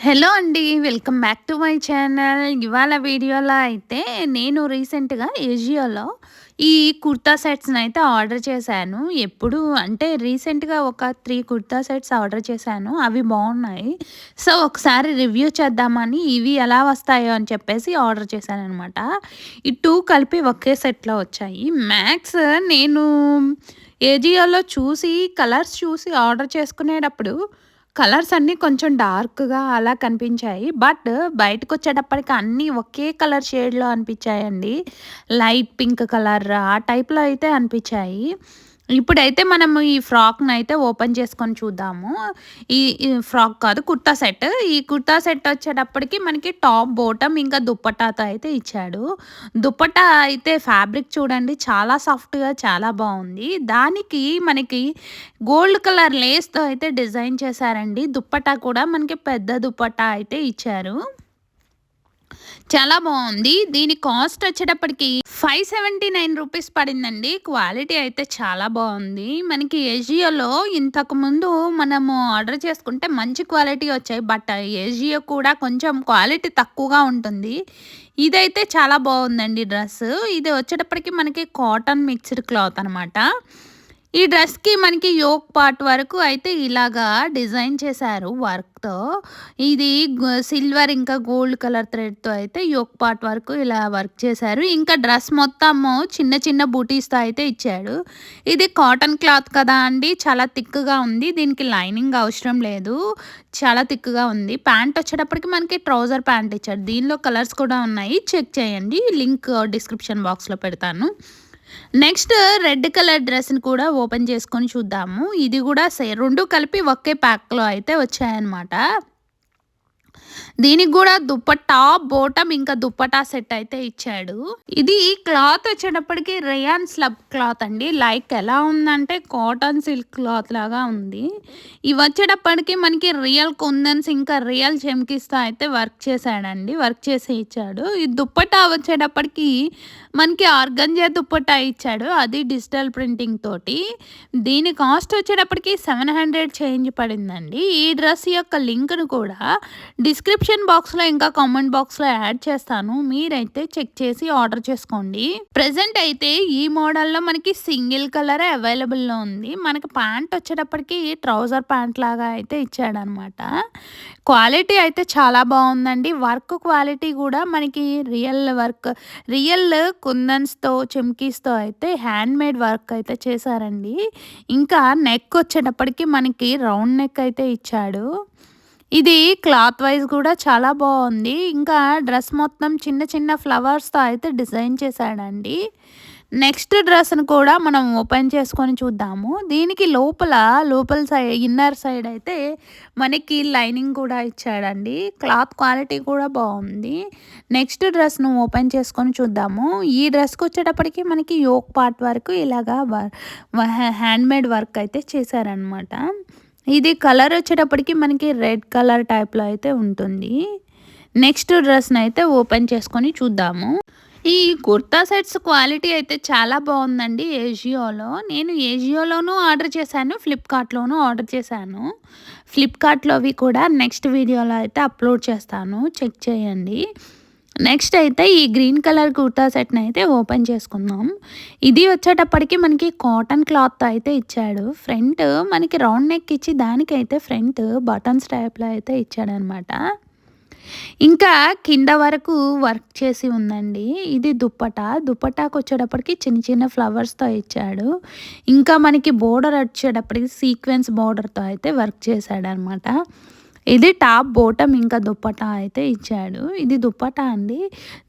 Hello అండి. Welcome back to my channel. ఇవాళ వీడియోలో అయితే నేను రీసెంట్‌గా ఏజియోలో ఈ కుర్తా సెట్స్‌నైతే ఆర్డర్ చేశాను. ఎప్పుడు అంటే రీసెంట్‌గా ఒక 3 కుర్తా సెట్స్ ఆర్డర్ చేశాను. అవి బాగున్నాయి. సో, ఒకసారి రివ్యూ చేద్దామని ఇవి ఎలా వస్తాయో అని చెప్పేసి ఆర్డర్ చేశాననమాట. ఈ 2 కలిపి ఒకే సెట్‌లో వచ్చాయి. మ్యాక్స్ నేను ఏజియోలో చూసి కలర్స్ చూసి ఆర్డర్ చేసుకునేటప్పుడు కలర్స్ అన్నీ కొంచెం డార్క్‌గా అలా కనిపించాయి. బట్ బయటకొచ్చేటప్పటికి అన్నీ ఒకే కలర్ షేడ్‌లో అనిపించాయండి. లైట్ పింక్ కలర్ ఆ టైప్‌లో అయితే అనిపించాయి. ఇప్పుడైతే మనము ఈ ఫ్రాక్‌నైతే ఓపెన్ చేసుకొని చూద్దాము. ఈ ఫ్రాక్ కాదు కుర్తా సెట్. ఈ కుర్తా సెట్ వచ్చేటప్పటికి మనకి టాప్, బాటమ్ ఇంకా దుప్పటాతో అయితే ఇచ్చాడు. దుప్పటా అయితే ఫ్యాబ్రిక్ చూడండి చాలా సాఫ్ట్‌గా చాలా బావుంది. దానికి మనకి గోల్డ్ కలర్ లేస్‌తో అయితే డిజైన్ చేశారండి. దుప్పటా కూడా మనకి పెద్ద దుప్పటా అయితే ఇచ్చారు. చాలా బావుంది. దీని కాస్ట్ వచ్చేటప్పటికి రూ. 579 పడిందండి. క్వాలిటీ అయితే చాలా బావుంది. మనకి ఏజియోలో ఇంతకుముందు మనము ఆర్డర్ చేసుకుంటే మంచి క్వాలిటీ వచ్చాయి. బట్ ఏజియో కూడా కొంచెం క్వాలిటీ తక్కువగా ఉంటుంది. ఇదైతే చాలా బావుందండి డ్రెస్. ఇది వచ్చేటప్పటికి మనకి కాటన్ మిక్స్డ్ క్లాత్ అనమాట. ఈ డ్రెస్‌కి మనకి యోక్ పార్ట్ వరకు అయితే ఇలాగా డిజైన్ చేశారు వర్క్‌తో. ఇది సిల్వర్ ఇంకా గోల్డ్ కలర్ థ్రెడ్‌తో అయితే యోక్ పార్ట్ వరకు ఇలా వర్క్ చేశారు. ఇంకా డ్రెస్ మొత్తము చిన్న చిన్న బూటీస్‌తో అయితే ఇచ్చాడు. ఇది కాటన్ క్లాత్ కదా అండి! చాలా థిక్‌గా ఉంది. దీనికి లైనింగ్ అవసరం లేదు. చాలా థిక్‌గా ఉంది. ప్యాంట్ వచ్చేటప్పటికి మనకి ట్రౌజర్ ప్యాంట్ ఇచ్చాడు. దీనిలో కలర్స్ కూడా ఉన్నాయి. చెక్ చేయండి. లింక్ డిస్క్రిప్షన్ బాక్స్‌లో పెడతాను. నెక్స్ట్ రెడ్ కలర్ డ్రెస్‌ని కూడా ఓపెన్ చేసుకొని చూద్దాము. ఇది కూడా 2 కలిపి ఒకే ప్యాక్‌లో అయితే వచ్చాయన్నమాట. దీనికి గూడా దుపట్టా, బోటమ్ ఇంకా దుప్పటా సెట్ అయితే ఇచ్చాడు. ఇది క్లాత్ వచ్చేటప్పటికి రేయాన్ స్లబ్ క్లాత్ అండి. లైక్ ఎలా ఉందంటే కాటన్ సిల్క్ క్లాత్ లాగా ఉంది. ఇవి వచ్చేటప్పటికి మనకి రియల్ కుందన్స్ ఇంకా రియల్ చెమ్కీస్‌తో అయితే వర్క్ చేశాడండి. వర్క్ చేసి ఇచ్చాడు. ఈ దుప్పటా వచ్చేటప్పటికి మనకి ఆర్గంజా దుప్పటా ఇచ్చాడు. అది డిజిటల్ ప్రింటింగ్ తోటి. దీని కాస్ట్ వచ్చేటప్పటికి 700 చేంజ్ పడిందండి. ఈ డ్రెస్ యొక్క లింక్‌ను కూడా డిస్క్రిప్షన్ బాక్స్‌లో ఇంకా కామెంట్ బాక్స్‌లో యాడ్ చేస్తాను. మీరైతే చెక్ చేసి ఆర్డర్ చేసుకోండి. ప్రెజెంట్ అయితే ఈ మోడల్‌లో మనకి సింగిల్ కలరే అవైలబుల్‌లో ఉంది. మనకి ప్యాంట్ వచ్చేటప్పటికి ట్రౌజర్ ప్యాంట్ లాగా అయితే ఇచ్చాడనమాట. క్వాలిటీ అయితే చాలా బావుందండి. వర్క్ క్వాలిటీ కూడా మనకి రియల్ కుందన్స్‌తో, చెమ్కీస్‌తో అయితే హ్యాండ్‌మేడ్ వర్క్ అయితే చేశారండి. ఇంకా నెక్ వచ్చేటప్పటికి మనకి రౌండ్ నెక్ అయితే ఇచ్చాడు. ఇది క్లాత్ వైజ్ కూడా చాలా బావుంది. ఇంకా డ్రెస్ మొత్తం చిన్న చిన్న ఫ్లవర్స్‌తో అయితే డిజైన్ చేశాడండి. నెక్స్ట్ డ్రెస్‌ని కూడా మనం ఓపెన్ చేసుకొని చూద్దాము. దీనికి లోపల ఇన్నర్ సైడ్ అయితే మనకి లైనింగ్ కూడా ఇచ్చాడండి. క్లాత్ క్వాలిటీ కూడా బావుంది. నెక్స్ట్ డ్రెస్‌ను ఓపెన్ చేసుకొని చూద్దాము. ఈ డ్రెస్‌కొచ్చేటప్పటికి మనకి యోక్ పార్ట్ వరకు ఇలాగా హ్యాండ్‌మేడ్ వర్క్ అయితే చేశారనమాట. ఇది కలర్ వచ్చేటప్పటికి మనకి రెడ్ కలర్ టైప్‌లో అయితే ఉంటుంది. నెక్స్ట్ డ్రెస్‌నైతే ఓపెన్ చేసుకొని చూద్దాము. ఈ కుర్తా సెట్స్ క్వాలిటీ అయితే చాలా బావుందండి ఏజియోలో. నేను ఏజియోలోనూ ఆర్డర్ చేశాను. ఫ్లిప్‌కార్ట్‌లోనూ ఆర్డర్ చేశాను. ఫ్లిప్‌కార్ట్‌లోవి కూడా నెక్స్ట్ వీడియోలో అయితే అప్‌లోడ్ చేస్తాను. చెక్ చేయండి. నెక్స్ట్ అయితే ఈ గ్రీన్ కలర్ కుర్తా సెట్‌నైతే ఓపెన్ చేసుకుందాం. ఇది వచ్చేటప్పటికి మనకి కాటన్ క్లాత్‌తో అయితే ఇచ్చాడు. ఫ్రంట్ మనకి రౌండ్ నెక్ ఇచ్చి దానికైతే ఫ్రంట్ బటన్స్ టైప్‌లో అయితే ఇచ్చాడనమాట. ఇంకా కింద వరకు వర్క్ చేసి ఉందండి. ఇది దుప్పటా. దుప్పటాకొచ్చేటప్పటికి చిన్న చిన్న ఫ్లవర్స్‌తో ఇచ్చాడు. ఇంకా మనకి బోర్డర్ వచ్చేటప్పటికి సీక్వెన్స్ బోర్డర్‌తో అయితే వర్క్ చేశాడనమాట. ఇది టాప్, బాటమ్ ఇంకా దుప్పటా అయితే ఇచ్చాడు. ఇది దుప్పటా అండి.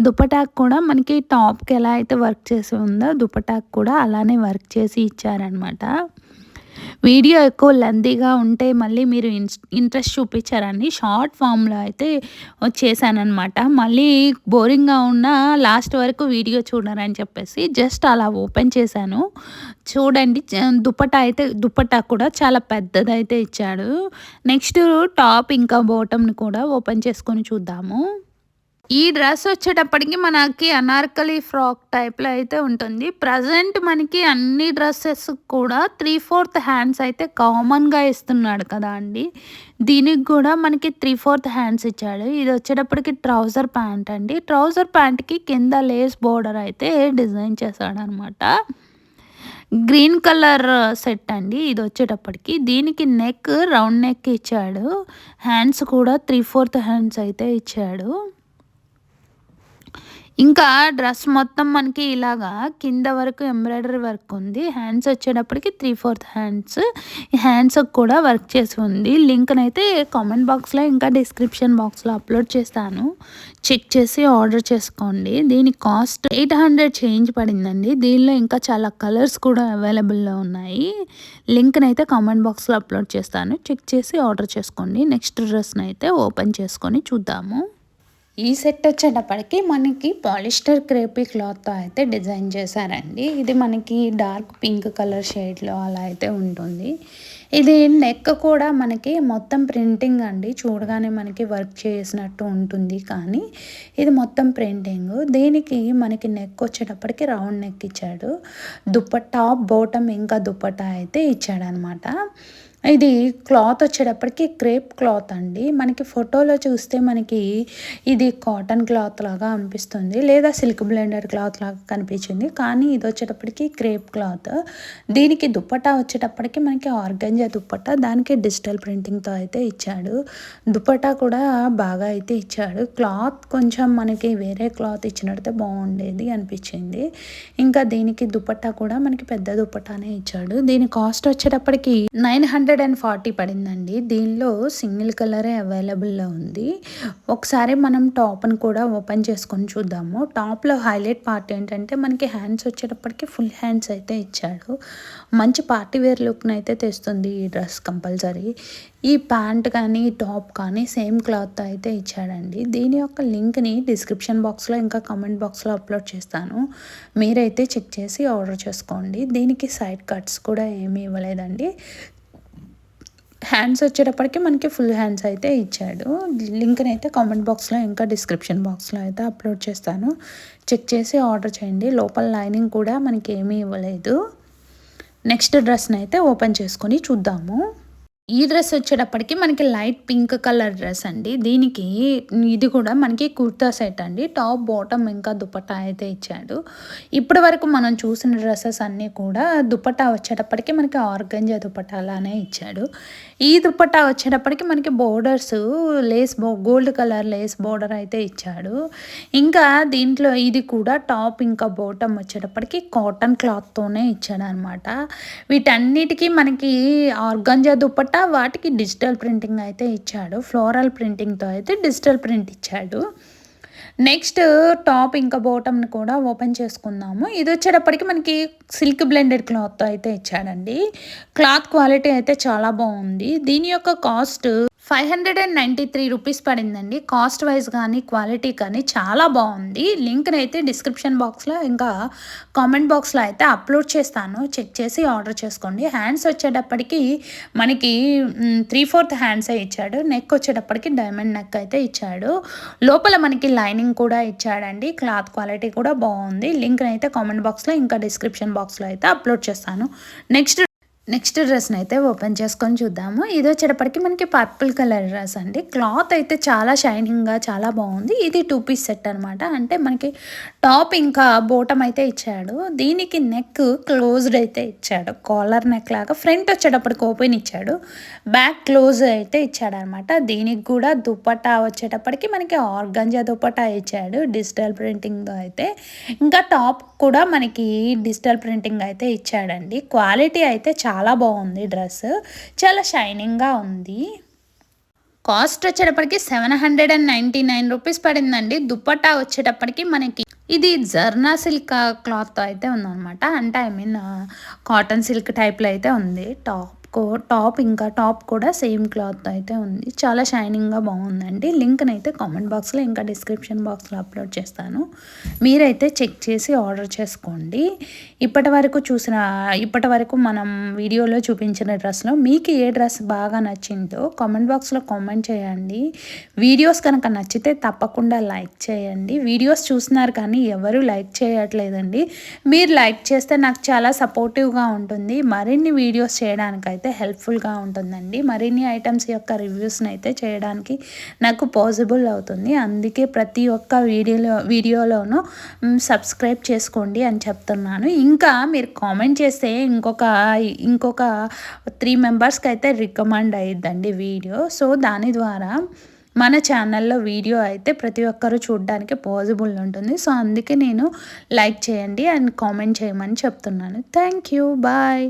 దుప్పటాకు కూడా మనకి టాప్‌కి ఎలా అయితే వర్క్ చేసి ఉందో దుప్పటాకు కూడా అలానే వర్క్ చేసి ఇచ్చారనమాట. వీడియో ఎక్కువ లెంతీగా ఉంటే మళ్ళీ మీరు ఇంట్రెస్ట్ చూపించారని షార్ట్ ఫామ్‌లో అయితే చేశాననమాట. మళ్ళీ బోరింగ్‌గా ఉన్నా లాస్ట్ వరకు వీడియో చూడరని చెప్పేసి జస్ట్ అలా ఓపెన్ చేశాను. చూడండి దుపట్టా కూడా చాలా పెద్దదైతే ఇచ్చాడు. నెక్స్ట్ టాప్ ఇంకా బాటమ్‌ని కూడా ఓపెన్ చేసుకొని చూద్దాము. ఈ డ్రెస్ వచ్చేటప్పటికి మనకి అనార్కలి ఫ్రాక్ టైప్‌లో అయితే ఉంటుంది. ప్రజెంట్ మనకి అన్ని డ్రెసెస్ కూడా 3/4 హ్యాండ్స్ అయితే కామన్‌గా ఇస్తున్నాడు కదా అండి. దీనికి గూడా మనకి 3/4 హ్యాండ్స్ ఇచ్చాడు. ఇది వచ్చేటప్పటికి ట్రౌజర్ ప్యాంట్ అండి. ట్రౌజర్ ప్యాంట్‌కి కింద లేస్ బోర్డర్ అయితే డిజైన్ చేశాడనమాట. గ్రీన్ కలర్ సెట్ అండి ఇది వచ్చేటప్పటికి. దీనికి నెక్ రౌండ్ నెక్ ఇచ్చాడు. హ్యాండ్స్ కూడా 3/4 హ్యాండ్స్ అయితే ఇచ్చాడు. ఇంకా డ్రెస్ మొత్తం మనకి ఇలాగా కింద వరకు ఎంబ్రాయిడరీ వర్క్ ఉంది. హ్యాండ్స్ వచ్చేటప్పటికి 3/4 హ్యాండ్స్. ఈ హ్యాండ్స్‌కి కూడా వర్క్ చేసి ఉంది. లింక్‌నైతే కామెంట్ బాక్స్‌లో ఇంకా డిస్క్రిప్షన్ బాక్స్‌లో అప్లోడ్ చేస్తాను. చెక్ చేసి ఆర్డర్ చేసుకోండి. దీని కాస్ట్ 800 చేంజ్ పడిందండి. దీనిలో ఇంకా చాలా కలర్స్ కూడా అవైలబుల్‌లో ఉన్నాయి. లింక్‌నైతే కామెంట్ బాక్స్‌లో అప్లోడ్ చేస్తాను. చెక్ చేసి ఆర్డర్ చేసుకోండి. నెక్స్ట్ డ్రెస్‌నైతే ఓపెన్ చేసుకొని చూద్దాము. ఈ సెట్ వచ్చేటప్పటికి మనకి పాలిస్టర్ క్రేపీ క్లాత్‌తో అయితే డిజైన్ చేశారండి. ఇది మనకి డార్క్ పింక్ కలర్ షేడ్‌లో అలా అయితే ఉంటుంది. ఇది నెక్ కూడా మనకి మొత్తం ప్రింటింగ్ అండి. చూడగానే మనకి వర్క్ చేసినట్టు ఉంటుంది. కానీ ఇది మొత్తం ప్రింటింగ్. దీనికి మనకి నెక్ వచ్చేటప్పటికి రౌండ్ నెక్ ఇచ్చాడు. దుపట్టా, బాటమ్ ఇంకా దుపట్టా అయితే ఇచ్చాడనమాట. ఇది క్లాత్ వచ్చేటప్పటికి క్రేప్ క్లాత్ అండి. మనకి ఫోటోలో చూస్తే మనకి ఇది కాటన్ క్లాత్ లాగా అనిపిస్తుంది, లేదా సిల్క్ బ్లెండెడ్ క్లాత్ లాగా కనిపించింది. కానీ ఇది వచ్చేటప్పటికి క్రేప్ క్లాత్. దీనికి దుపట్టా వచ్చేటప్పటికి మనకి ఆర్గంజా దుపట్టా, దానికి డిజిటల్ ప్రింటింగ్తో అయితే ఇచ్చాడు. దుపట్టా కూడా బాగా అయితే ఇచ్చాడు. క్లాత్ కొంచెం మనకి వేరే క్లాత్ ఇచ్చినట్టే బాగుండేది అనిపించింది. ఇంకా దీనికి దుపట్టా కూడా మనకి పెద్ద దుపట్టానే ఇచ్చాడు. దీని కాస్ట్ వచ్చేటప్పటికి 940 పడిందండి. దీనిలో సింగిల్ కలరే అవైలబుల్‌లో ఉంది. ఒకసారి మనం టాప్‌ని కూడా ఓపెన్ చేసుకొని చూద్దాము. టాప్‌లో హైలైట్ పార్ట్ ఏంటంటే మనకి హ్యాండ్స్ వచ్చేటప్పటికి ఫుల్ హ్యాండ్స్ అయితే ఇచ్చాడు. మంచి పార్టీ వేర్ లుక్‌ని అయితే తెస్తుంది ఈ డ్రెస్ కంపల్సరీ. ఈ ప్యాంట్ కానీ, టాప్ కానీ సేమ్ క్లాత్‌తో అయితే ఇచ్చాడండి. దీని యొక్క లింక్‌ని డిస్క్రిప్షన్ బాక్స్‌లో ఇంకా కామెంట్ బాక్స్‌లో అప్లోడ్ చేస్తాను. మీరైతే చెక్ చేసి ఆర్డర్ చేసుకోండి. దీనికి సైడ్ కట్స్ కూడా ఏమీ ఇవ్వలేదండి. హ్యాండ్స్ వచ్చేటప్పటికి మనకి ఫుల్ హ్యాండ్స్ అయితే ఇచ్చాడు. లింక్‌ని అయితే కామెంట్ బాక్స్‌లో ఇంకా డిస్క్రిప్షన్ బాక్స్‌లో అయితే అప్లోడ్ చేస్తాను. చెక్ చేసి ఆర్డర్ చేయండి. లోపల లైనింగ్ కూడా మనకి ఏమీ ఇవ్వలేదు. నెక్స్ట్ డ్రెస్‌ని అయితే ఓపెన్ చేసుకొని చూద్దాము. ఈ డ్రెస్ వచ్చేటప్పటికి మనకి లైట్ పింక్ కలర్ డ్రెస్ అండి. దీనికి ఇది కూడా మనకి కుర్తా సెట్ అండి. టాప్, బాటమ్ ఇంకా దుపట్టా అయితే ఇచ్చాడు. ఇప్పటి వరకు మనం చూసిన డ్రెస్సెస్ అన్నీ కూడా దుపట్టా వచ్చేటప్పటికి మనకి ఆర్గంజా దుపట్టా అలానే ఇచ్చాడు. ఈ దుపట్టా వచ్చేటప్పటికి మనకి borders gold colour lace border అయితే ఇచ్చాడు. ఇంకా దీంట్లో ఇది కూడా టాప్ ఇంకా బాటమ్ వచ్చేటప్పటికి కాటన్ క్లాత్తోనే ఇచ్చాడనమాట. వీటన్నిటికీ మనకి ఆర్గంజా దుపట్టా, వాటికి డిజిటల్ ప్రింటింగ్ అయితే ఇచ్చాడు. ఫ్లోరల్ ప్రింటింగ్‌తో అయితే డిజిటల్ ప్రింట్ ఇచ్చాడు. నెక్స్ట్ టాప్ ఇంకా బాటమ్‌ని కూడా ఓపెన్ చేసుకుందాము. ఇది వచ్చేటప్పటికి మనకి సిల్క్ బ్లెండెడ్ క్లాత్‌తో అయితే ఇచ్చాడండి. క్లాత్ క్వాలిటీ అయితే చాలా బాగుంది. దీని యొక్క కాస్ట్ 593 రూపీస్ పడిందండి. కాస్ట్ వైజ్ కానీ, క్వాలిటీ కానీ చాలా బాగుంది. లింక్‌ని అయితే డిస్క్రిప్షన్ బాక్స్‌లో ఇంకా కామెంట్ బాక్స్‌లో అయితే అప్లోడ్ చేస్తాను. చెక్ చేసి ఆర్డర్ చేసుకోండి. హ్యాండ్స్ వచ్చేటప్పటికి మనకి 3/4 హ్యాండ్సే ఇచ్చాడు. నెక్ వచ్చేటప్పటికి డైమండ్ నెక్ అయితే ఇచ్చాడు. లోపల మనకి లైనింగ్ కూడా ఇచ్చాడండి. క్లాత్ క్వాలిటీ కూడా బాగుంది. లింక్‌ని అయితే కామెంట్ బాక్స్‌లో ఇంకా డిస్క్రిప్షన్ బాక్స్‌లో అయితే అప్లోడ్ చేస్తాను. నెక్స్ట్ డ్రెస్‌ని అయితే ఓపెన్ చేసుకొని చూద్దాము. ఇది వచ్చేటప్పటికి మనకి పర్పుల్ కలర్ డ్రెస్ అండి. క్లాత్ అయితే చాలా షైనింగ్‌గా చాలా బాగుంది. ఇది 2 పీస్ సెట్ అనమాట. అంటే మనకి టాప్ ఇంకా బాటమ్ అయితే ఇచ్చాడు. దీనికి నెక్ క్లోజ్డ్ అయితే ఇచ్చాడు. కాలర్ నెక్ లాగా ఫ్రంట్ వచ్చేటప్పటికి ఓపెన్ ఇచ్చాడు. బ్యాక్ క్లోజ్ అయితే ఇచ్చాడనమాట. దీనికి కూడా దుపట్టా వచ్చేటప్పటికి మనకి ఆర్గంజా దుపట్టా ఇచ్చాడు డిజిటల్ ప్రింటింగ్‌తో అయితే. ఇంకా టాప్ కూడా మనకి డిజిటల్ ప్రింటింగ్ అయితే ఇచ్చాడండి. క్వాలిటీ అయితే చాలా బాగుంది. డ్రెస్ చాలా షైనింగ్‌గా ఉంది. కాస్ట్ వచ్చేటప్పటికి 799 రూపీస్ పడిందండి. దుపట్టా వచ్చేటప్పటికి మనకి ఇది జర్నా సిల్క్ క్లాత్‌తో అయితే ఉందనమాట. అంటే కాటన్ సిల్క్ టైప్‌లో అయితే ఉంది టాప్. టాప్ ఇంకా టాప్ కూడా సేమ్ క్లాత్ అయితే ఉంది. చాలా షైనింగ్గా బాగుందండి. లింక్ని అయితే కామెంట్ బాక్స్లో ఇంకా డిస్క్రిప్షన్ బాక్స్లో అప్లోడ్ చేస్తాను. మీరైతే చెక్ చేసి ఆర్డర్ చేసుకోండి. ఇప్పటి వరకు మనం వీడియోలో చూపించిన డ్రెస్లో మీకు ఏ డ్రెస్ బాగా నచ్చిందో కామెంట్ బాక్స్లో కామెంట్ చేయండి. వీడియోస్ కనుక నచ్చితే తప్పకుండా లైక్ చేయండి. వీడియోస్ చూస్తున్నారు కానీ ఎవరు లైక్ చేయట్లేదండి. మీరు లైక్ చేస్తే నాకు చాలా సపోర్టివ్గా ఉంటుంది. మరిన్ని వీడియోస్ చేయడానికైతే హెల్ప్ఫుల్గా ఉంటుందండి. మరిన్ని ఐటమ్స్ యొక్క రివ్యూస్ని అయితే చేయడానికి నాకు పాసిబుల్ అవుతుంది. అందుకే ప్రతి ఒక్క వీడియోలోనూ సబ్స్క్రైబ్ చేసుకోండి అని చెప్తున్నాను. ఇంకా మీరు కామెంట్ చేస్తే ఇంకొక 3 మెంబర్స్కి అయితే రికమెండ్ అయ్యిద్దండి వీడియో. సో దాని ద్వారా మన ఛానల్లో వీడియో అయితే ప్రతి ఒక్కరూ చూడడానికి పాసిబుల్ ఉంటుంది. సో అందుకే నేను లైక్ చేయండి అండ్ కామెంట్ చేయమని చెప్తున్నాను. Thank you. బాయ్.